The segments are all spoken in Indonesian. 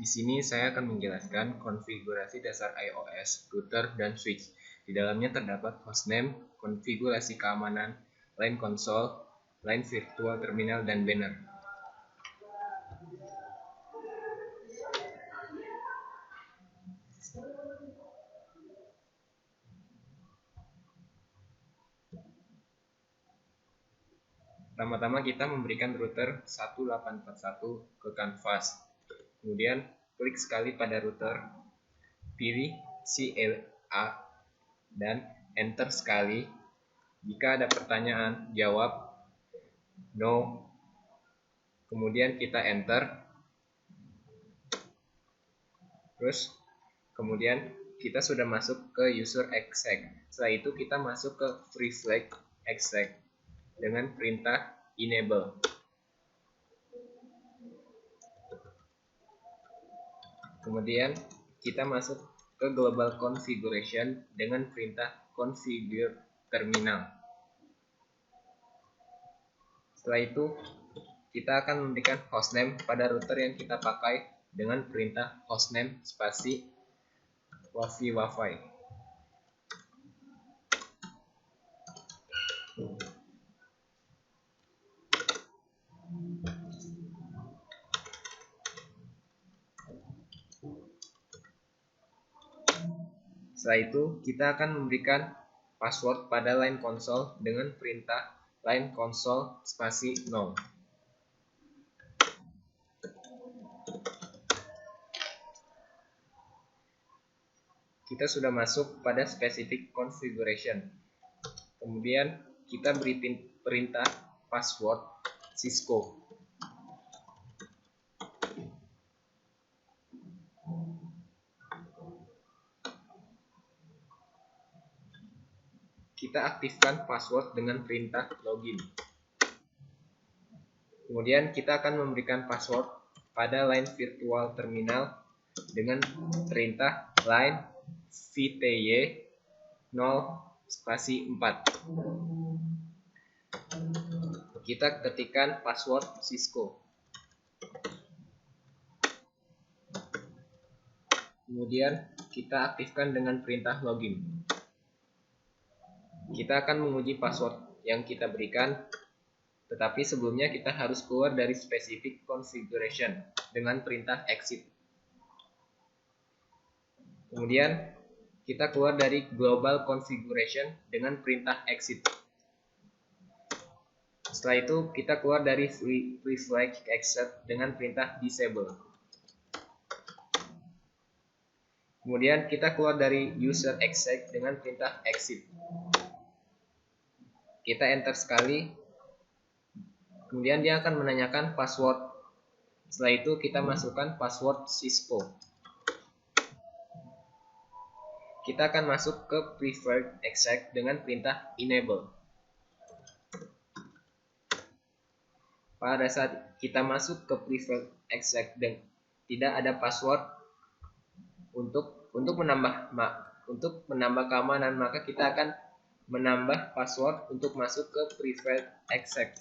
Di sini saya akan menjelaskan konfigurasi dasar iOS, router, dan switch. Di dalamnya terdapat hostname, konfigurasi keamanan, line konsol, line virtual terminal, dan banner. Pertama-tama kita memberikan router 1841 ke kanvas. Kemudian klik sekali pada router, pilih CLA dan enter sekali. Jika ada pertanyaan, jawab no. Kemudian kita enter. Terus kemudian kita sudah masuk ke user exec. Setelah itu kita masuk ke privilege exec dengan perintah enable. Kemudian kita masuk ke global configuration dengan perintah configure terminal. Setelah itu kita akan memberikan hostname pada router yang kita pakai dengan perintah hostname spasi wifi. Setelah itu kita akan memberikan password pada line console dengan perintah line console spasi 0. Kita sudah masuk pada specific configuration. Kemudian kita beri perintah password Cisco. Kita aktifkan password dengan perintah login. Kemudian kita akan memberikan password pada line virtual terminal dengan perintah line VTY 0 spasi 4. Kita ketikkan password Cisco. Kemudian kita aktifkan dengan perintah login. Kita akan menguji password yang kita berikan, tetapi sebelumnya kita harus keluar dari specific configuration dengan perintah exit. Kemudian kita keluar dari global configuration dengan perintah exit. Setelah itu kita keluar dari privilege exit dengan perintah disable. Kemudian kita keluar dari user exec dengan perintah exit. Kita enter sekali. Kemudian dia akan menanyakan password. Setelah itu kita masukkan password Cisco. Kita akan masuk ke preferred exec dengan perintah enable. Pada saat kita masuk ke preferred exec dan tidak ada password, untuk menambah keamanan, maka kita akan menambah password untuk masuk ke preferred exec.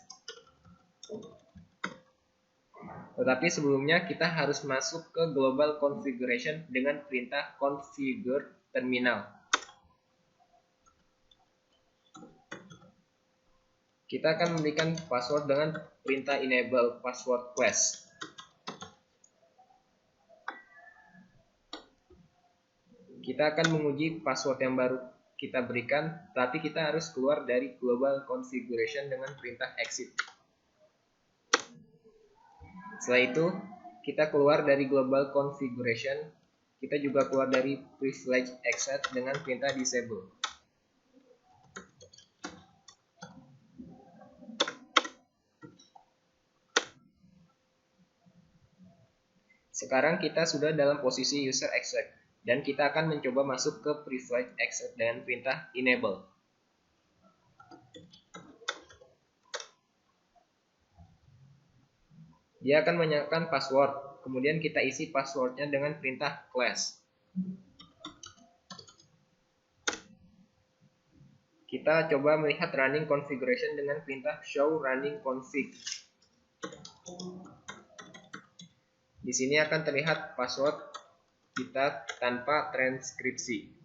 Tetapi sebelumnya kita harus masuk ke global configuration dengan perintah configure terminal. Kita akan memberikan password dengan perintah enable password quest. Kita akan menguji password yang baru kita berikan, tapi kita harus keluar dari global configuration dengan perintah exit. Setelah itu, kita keluar dari global configuration. Kita juga keluar dari privilege exit dengan perintah disable. Sekarang kita sudah dalam posisi user exec dan kita akan mencoba masuk ke privilege exit dengan perintah enable. Dia akan menanyakan password, kemudian kita isi passwordnya dengan perintah class. Kita coba melihat running configuration dengan perintah show running config. Di sini akan terlihat password kita tanpa transkripsi.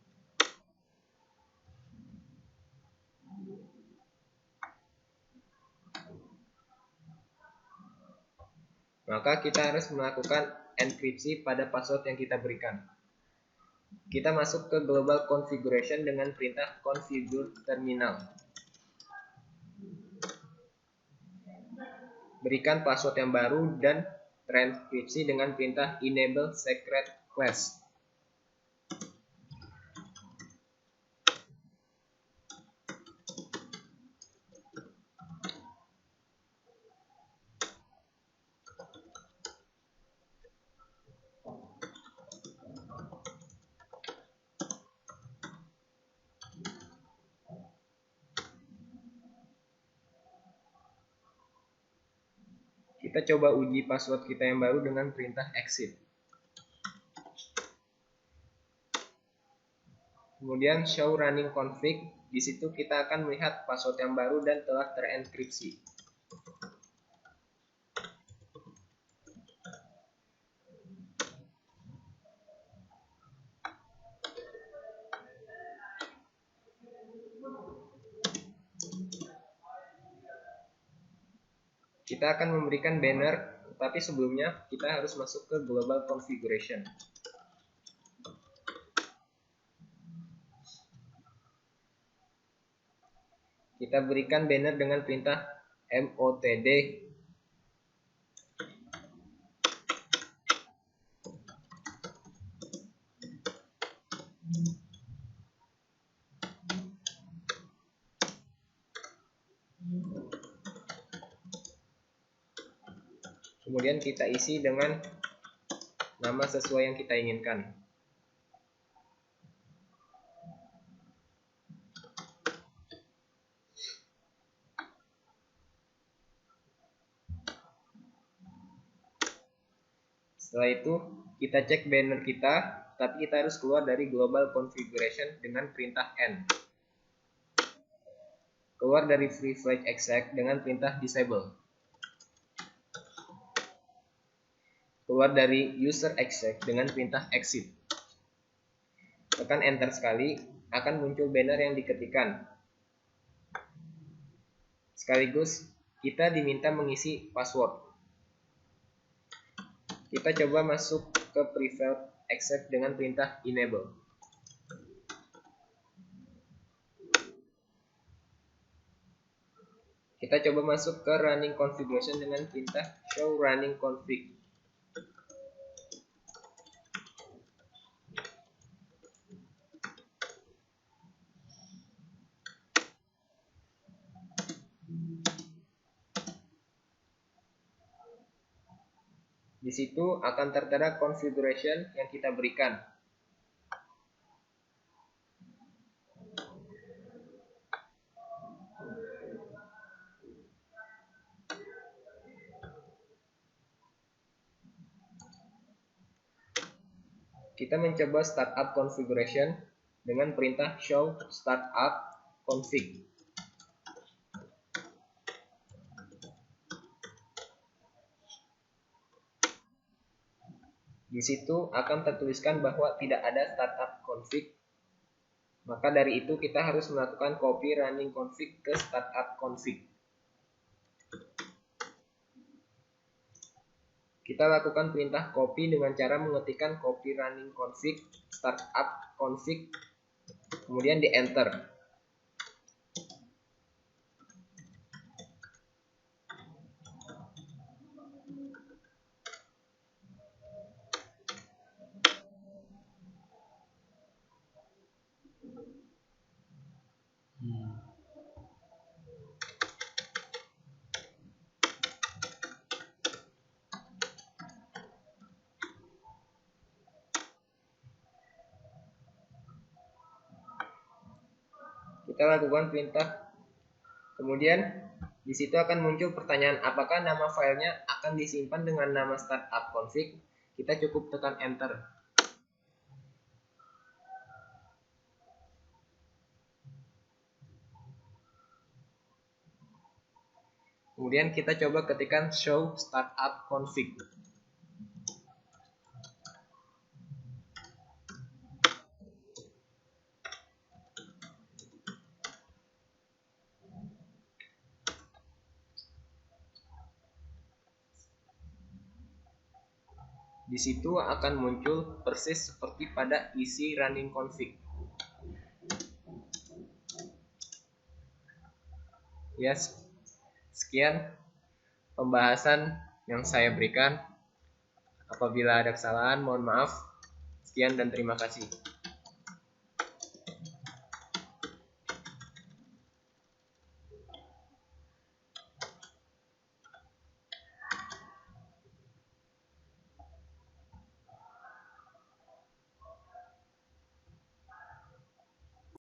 Maka kita harus melakukan enkripsi pada password yang kita berikan. Kita masuk ke global configuration dengan perintah configure terminal. Berikan password yang baru dan transkripsi dengan perintah enable secret class. Kita coba uji password kita yang baru dengan perintah exit. Kemudian show running config. Di situ kita akan melihat password yang baru dan telah terenkripsi. Kita akan memberikan banner, tetapi sebelumnya kita harus masuk ke global configuration. Kita berikan banner dengan perintah motd. Kemudian kita isi dengan nama sesuai yang kita inginkan. Setelah itu kita cek banner kita, tapi kita harus keluar dari global configuration dengan perintah N. Keluar dari free flag exec dengan perintah disable. Keluar dari user exec dengan perintah exit. Tekan enter sekali, akan muncul banner yang diketikkan. Sekaligus kita diminta mengisi password. Kita coba masuk ke private exec dengan perintah enable. Kita coba masuk ke running configuration dengan perintah show running config. Di situ akan tertera configuration yang kita berikan. Kita mencoba startup configuration dengan perintah show startup config. Di situ akan tertuliskan bahwa tidak ada startup config. Maka dari itu kita harus melakukan copy running config ke startup config. Kita lakukan perintah copy dengan cara mengetikkan copy running config startup config, kemudian di enter. Kita lakukan perintah, kemudian di situ akan muncul pertanyaan apakah nama filenya akan disimpan dengan nama startup config. Kita cukup tekan enter. Kemudian kita coba ketikkan show startup config. Di situ akan muncul persis seperti pada isi running config. Ya, sekian pembahasan yang saya berikan. Apabila ada kesalahan, mohon maaf. Sekian dan terima kasih.